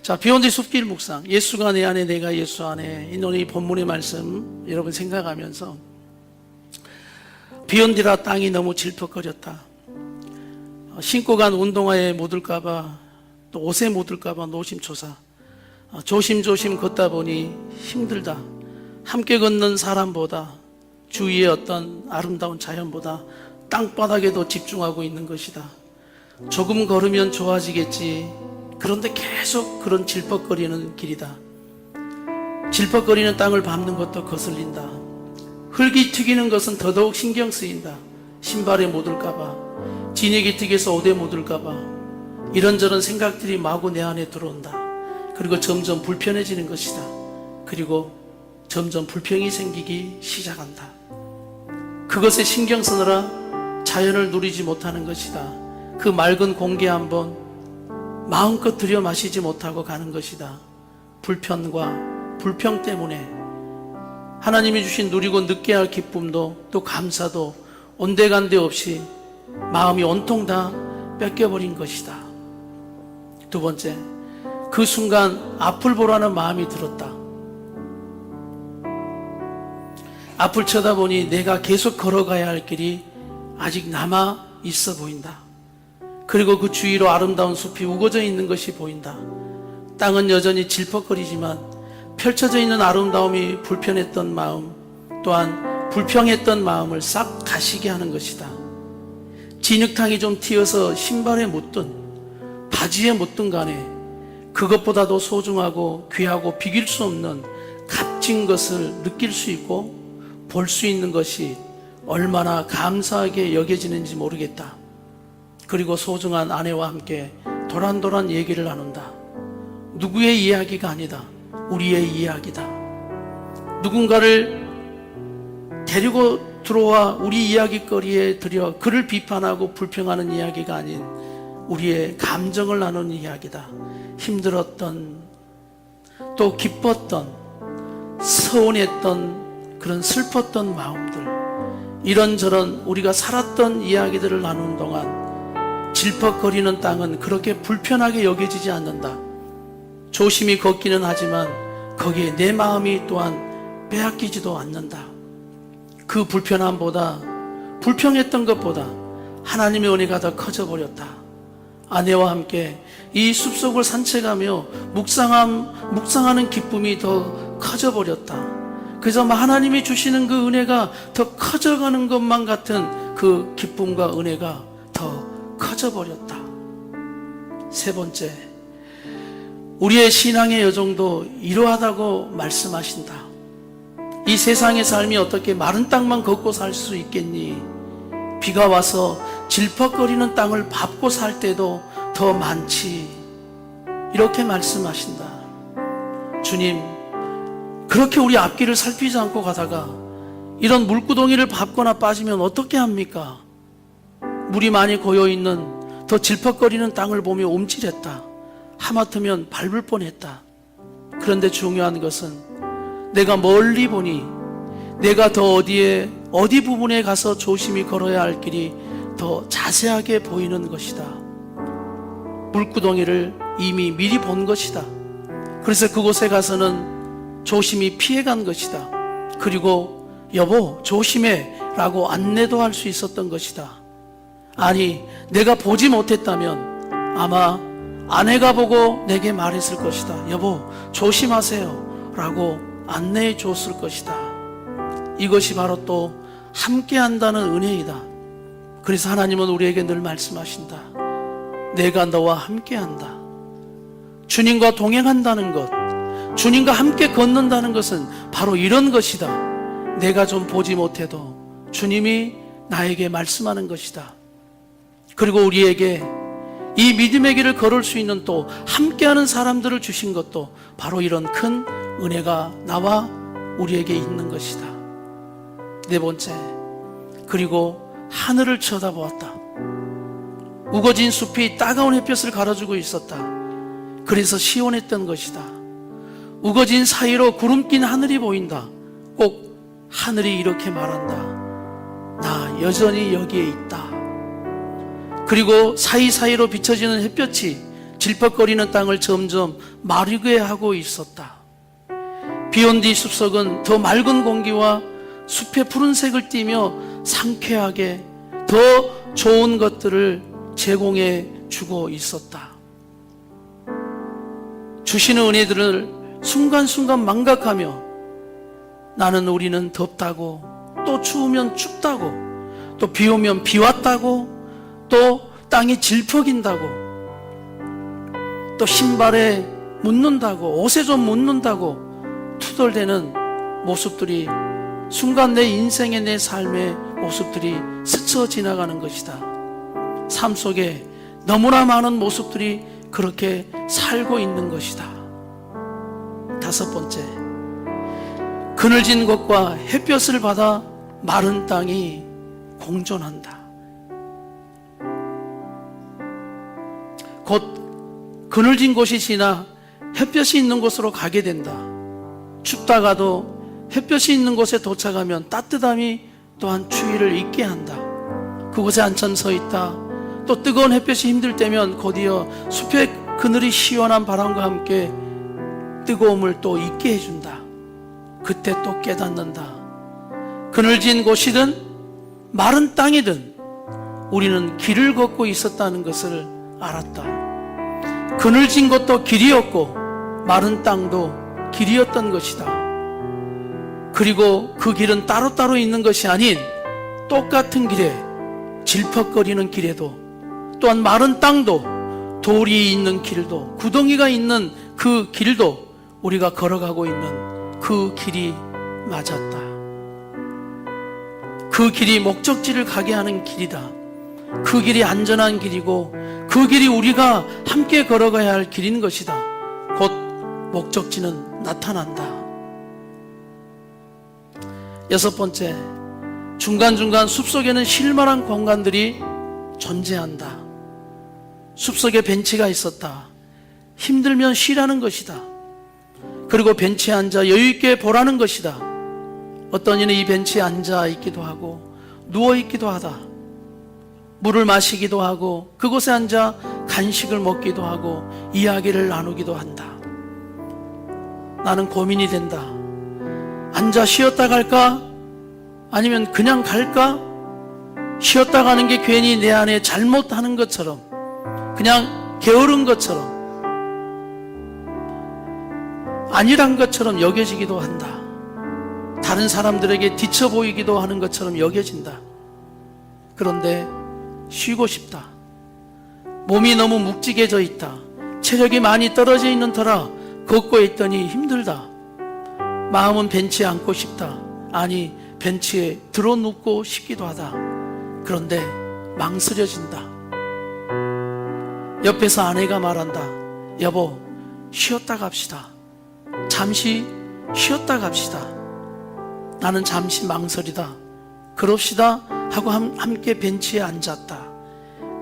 자, 비욘드 숲길 묵상, 예수가 내 안에 내가 예수 안에, 이 오늘 이 본문의 말씀 여러분 생각하면서 비욘디라 땅이 너무 질퍽거렸다. 신고 간 운동화에 묻을까봐, 또 옷에 묻을까봐 노심초사. 조심조심 걷다 보니 힘들다. 함께 걷는 사람보다, 주위의 어떤 아름다운 자연보다 땅바닥에도 집중하고 있는 것이다. 조금 걸으면 좋아지겠지. 그런데 계속 그런 질퍽거리는 길이다. 질퍽거리는 땅을 밟는 것도 거슬린다. 흙이 튀기는 것은 더더욱 신경 쓰인다. 신발에 묻을까봐, 진흙이 튀겨서 옷에 묻을까봐, 이런저런 생각들이 마구 내 안에 들어온다. 그리고 점점 불편해지는 것이다. 그리고 점점 불평이 생기기 시작한다. 그것에 신경 쓰느라 자연을 누리지 못하는 것이다. 그 맑은 공기 한번 마음껏 들여 마시지 못하고 가는 것이다. 불편과 불평 때문에 하나님이 주신 누리고 느껴야 할 기쁨도 또 감사도 온데간데 없이 마음이 온통 다 뺏겨버린 것이다. 두 번째, 그 순간 앞을 보라는 마음이 들었다. 앞을 쳐다보니 내가 계속 걸어가야 할 길이 아직 남아 있어 보인다. 그리고 그 주위로 아름다운 숲이 우거져 있는 것이 보인다. 땅은 여전히 질퍽거리지만 펼쳐져 있는 아름다움이 불편했던 마음, 또한 불평했던 마음을 싹 가시게 하는 것이다. 진흙탕이 좀 튀어서 신발에 묻든 바지에 묻든 간에 그것보다도 소중하고 귀하고 비길 수 없는 값진 것을 느낄 수 있고 볼 수 있는 것이 얼마나 감사하게 여겨지는지 모르겠다. 그리고 소중한 아내와 함께 도란도란 얘기를 나눈다. 누구의 이야기가 아니다. 우리의 이야기다. 누군가를 데리고 들어와 우리 이야기거리에 들여 그를 비판하고 불평하는 이야기가 아닌 우리의 감정을 나누는 이야기다. 힘들었던, 또 기뻤던, 서운했던, 그런 슬펐던 마음들, 이런저런 우리가 살았던 이야기들을 나누는 동안 질퍽거리는 땅은 그렇게 불편하게 여겨지지 않는다. 조심히 걷기는 하지만 거기에 내 마음이 또한 빼앗기지도 않는다. 그 불편함보다, 불평했던 것보다 하나님의 은혜가 더 커져버렸다. 아내와 함께 이 숲속을 산책하며 묵상하는 기쁨이 더 커져버렸다. 그래서 하나님이 주시는 그 은혜가 더 커져가는 것만 같은 그 기쁨과 은혜가 더 커져버렸다. 세 번째, 우리의 신앙의 여정도 이러하다고 말씀하신다. 이 세상의 삶이 어떻게 마른 땅만 걷고 살 수 있겠니? 비가 와서 질퍽거리는 땅을 밟고 살 때도 더 많지. 이렇게 말씀하신다. 주님, 그렇게 우리 앞길을 살피지 않고 가다가 이런 물구덩이를 밟거나 빠지면 어떻게 합니까? 물이 많이 고여있는 더 질퍽거리는 땅을 보며 움찔했다. 하마터면 밟을 뻔했다. 그런데 중요한 것은 내가 멀리 보니 내가 더 어디 부분에 가서 조심히 걸어야 할 길이 더 자세하게 보이는 것이다. 물구덩이를 이미 미리 본 것이다. 그래서 그곳에 가서는 조심히 피해간 것이다. 그리고 여보 조심해 라고 안내도 할 수 있었던 것이다. 아니, 내가 보지 못했다면 아마 아내가 보고 내게 말했을 것이다. 여보 조심하세요 라고 안내해 줬을 것이다. 이것이 바로 또 함께 한다는 은혜이다. 그래서 하나님은 우리에게 늘 말씀하신다. 내가 너와 함께 한다. 주님과 동행한다는 것, 주님과 함께 걷는다는 것은 바로 이런 것이다. 내가 좀 보지 못해도 주님이 나에게 말씀하는 것이다. 그리고 우리에게 이 믿음의 길을 걸을 수 있는 또 함께하는 사람들을 주신 것도 바로 이런 큰 은혜가 나와 우리에게 있는 것이다. 네 번째, 그리고 하늘을 쳐다보았다. 우거진 숲이 따가운 햇볕을 가려주고 있었다. 그래서 시원했던 것이다. 우거진 사이로 구름 낀 하늘이 보인다. 꼭 하늘이 이렇게 말한다. 나 여전히 여기에 있다. 그리고 사이사이로 비춰지는 햇볕이 질퍽거리는 땅을 점점 마르게 하고 있었다. 비온 뒤 숲속은 더 맑은 공기와 숲의 푸른색을 띠며 상쾌하게 더 좋은 것들을 제공해 주고 있었다. 주시는 은혜들을 순간순간 망각하며 우리는 덥다고, 또 추우면 춥다고, 또 비 오면 비 왔다고, 또 땅이 질퍽인다고, 또 신발에 묻는다고, 옷에 좀 묻는다고 투덜대는 모습들이 순간 내 인생의, 내 삶의 모습들이 스쳐 지나가는 것이다. 삶 속에 너무나 많은 모습들이 그렇게 살고 있는 것이다. 다섯 번째, 그늘진 곳과 햇볕을 받아 마른 땅이 공존한다. 곧 그늘진 곳이 지나 햇볕이 있는 곳으로 가게 된다. 춥다가도 햇볕이 있는 곳에 도착하면 따뜻함이 또한 추위를 잊게 한다. 그곳에 한참 서 있다. 또 뜨거운 햇볕이 힘들 때면 곧이어 숲의 그늘이 시원한 바람과 함께 뜨거움을 또 잊게 해준다. 그때 또 깨닫는다. 그늘진 곳이든 마른 땅이든 우리는 길을 걷고 있었다는 것을 알았다. 그늘진 곳도 길이었고 마른 땅도 길이었던 것이다. 그리고 그 길은 따로따로 있는 것이 아닌 똑같은 길에, 질퍽거리는 길에도, 또한 마른 땅도, 돌이 있는 길도, 구덩이가 있는 그 길도 우리가 걸어가고 있는 그 길이 맞았다. 그 길이 목적지를 가게 하는 길이다. 그 길이 안전한 길이고 그 길이 우리가 함께 걸어가야 할 길인 것이다. 곧 목적지는 나타난다. 여섯 번째, 중간중간 숲속에는 쉴만한 공간들이 존재한다. 숲속에 벤치가 있었다. 힘들면 쉬라는 것이다. 그리고 벤치에 앉아 여유있게 보라는 것이다. 어떤 이는 이 벤치에 앉아 있기도 하고 누워 있기도 하다. 물을 마시기도 하고 그곳에 앉아 간식을 먹기도 하고 이야기를 나누기도 한다. 나는 고민이 된다. 앉아 쉬었다 갈까? 아니면 그냥 갈까? 쉬었다 가는 게 괜히 내 안에 잘못하는 것처럼, 그냥 게으른 것처럼, 아니란 것처럼 여겨지기도 한다. 다른 사람들에게 지쳐 보이기도 하는 것처럼 여겨진다. 그런데 쉬고 싶다. 몸이 너무 묵직해져 있다. 체력이 많이 떨어져 있는 터라 걷고 있더니 힘들다. 마음은 벤치에 앉고 싶다. 아니, 벤치에 들어 눕고 싶기도 하다. 그런데 망설여진다. 옆에서 아내가 말한다. 여보, 쉬었다 갑시다. 잠시 쉬었다 갑시다. 나는 잠시 망설이다. 그럽시다 하고 함께 벤치에 앉았다.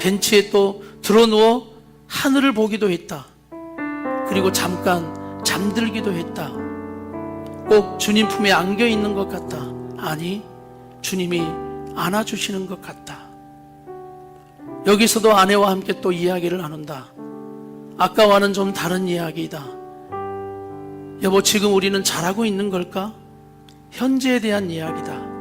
벤치에 또 들어누워 하늘을 보기도 했다. 그리고 잠깐 잠들기도 했다. 꼭 주님 품에 안겨 있는 것 같다. 아니, 주님이 안아주시는 것 같다. 여기서도 아내와 함께 또 이야기를 나눈다. 아까와는 좀 다른 이야기이다. 여보, 지금 우리는 잘하고 있는 걸까? 현재에 대한 이야기다.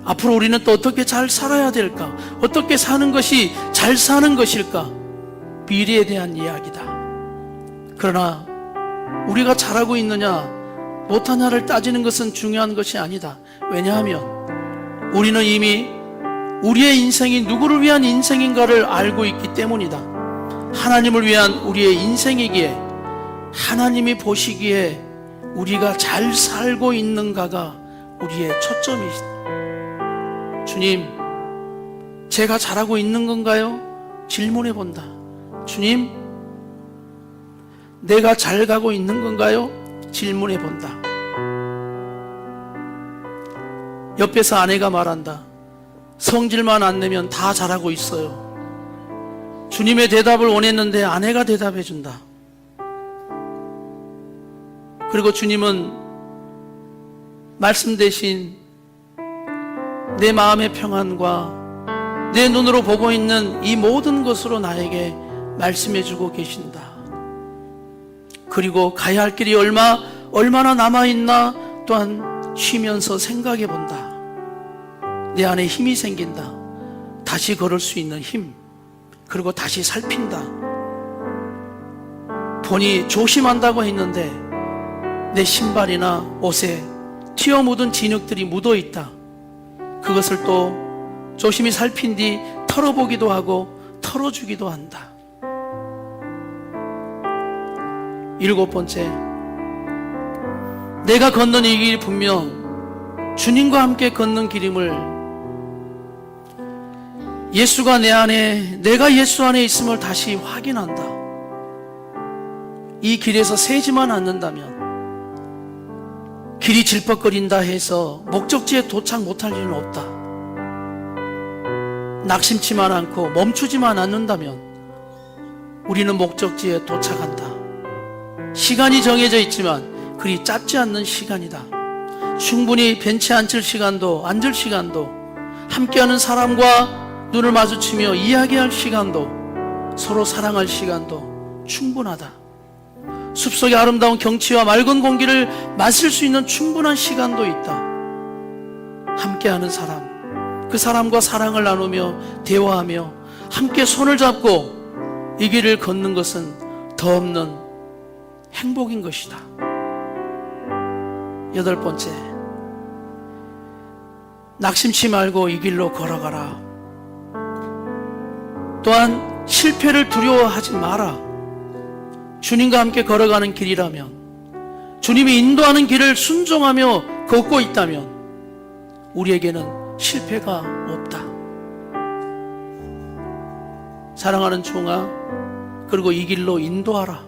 앞으로 우리는 또 어떻게 잘 살아야 될까? 어떻게 사는 것이 잘 사는 것일까? 미래에 대한 이야기다. 그러나 우리가 잘하고 있느냐 못하냐를 따지는 것은 중요한 것이 아니다. 왜냐하면 우리는 이미 우리의 인생이 누구를 위한 인생인가를 알고 있기 때문이다. 하나님을 위한 우리의 인생이기에, 하나님이 보시기에 우리가 잘 살고 있는가가 우리의 초점이다. 주님, 제가 잘하고 있는 건가요? 질문해 본다. 주님, 내가 잘 가고 있는 건가요? 질문해 본다. 옆에서 아내가 말한다. 성질만 안 내면 다 잘하고 있어요. 주님의 대답을 원했는데 아내가 대답해 준다. 그리고 주님은 말씀 대신 내 마음의 평안과 내 눈으로 보고 있는 이 모든 것으로 나에게 말씀해주고 계신다. 그리고 가야 할 길이 얼마나 남아있나 또한 쉬면서 생각해 본다. 내 안에 힘이 생긴다. 다시 걸을 수 있는 힘, 그리고 다시 살핀다. 보니 조심한다고 했는데 내 신발이나 옷에 튀어 묻은 진흙들이 묻어 있다. 그것을 또 조심히 살핀 뒤 털어보기도 하고 털어주기도 한다. 7번째, 내가 걷는 이 길이 분명 주님과 함께 걷는 길임을, 예수가 내 안에, 내가 예수 안에 있음을 다시 확인한다. 이 길에서 새지만 않는다면, 길이 질퍽거린다 해서 목적지에 도착 못할 일은 없다. 낙심치만 않고 멈추지만 않는다면 우리는 목적지에 도착한다. 시간이 정해져 있지만 그리 짧지 않는 시간이다. 충분히 벤치에 앉을 시간도 함께하는 사람과 눈을 마주치며 이야기할 시간도, 서로 사랑할 시간도 충분하다. 숲속의 아름다운 경치와 맑은 공기를 마실 수 있는 충분한 시간도 있다. 함께하는 사람, 그 사람과 사랑을 나누며 대화하며 함께 손을 잡고 이 길을 걷는 것은 더 없는 행복인 것이다. 8번째, 낙심치 말고 이 길로 걸어가라. 또한 실패를 두려워하지 마라. 주님과 함께 걸어가는 길이라면, 주님이 인도하는 길을 순종하며 걷고 있다면 우리에게는 실패가 없다. 사랑하는 종아, 그리고 이 길로 인도하라.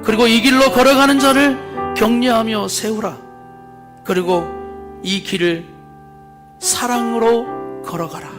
그리고 이 길로 걸어가는 자를 격려하며 세우라. 그리고 이 길을 사랑으로 걸어가라.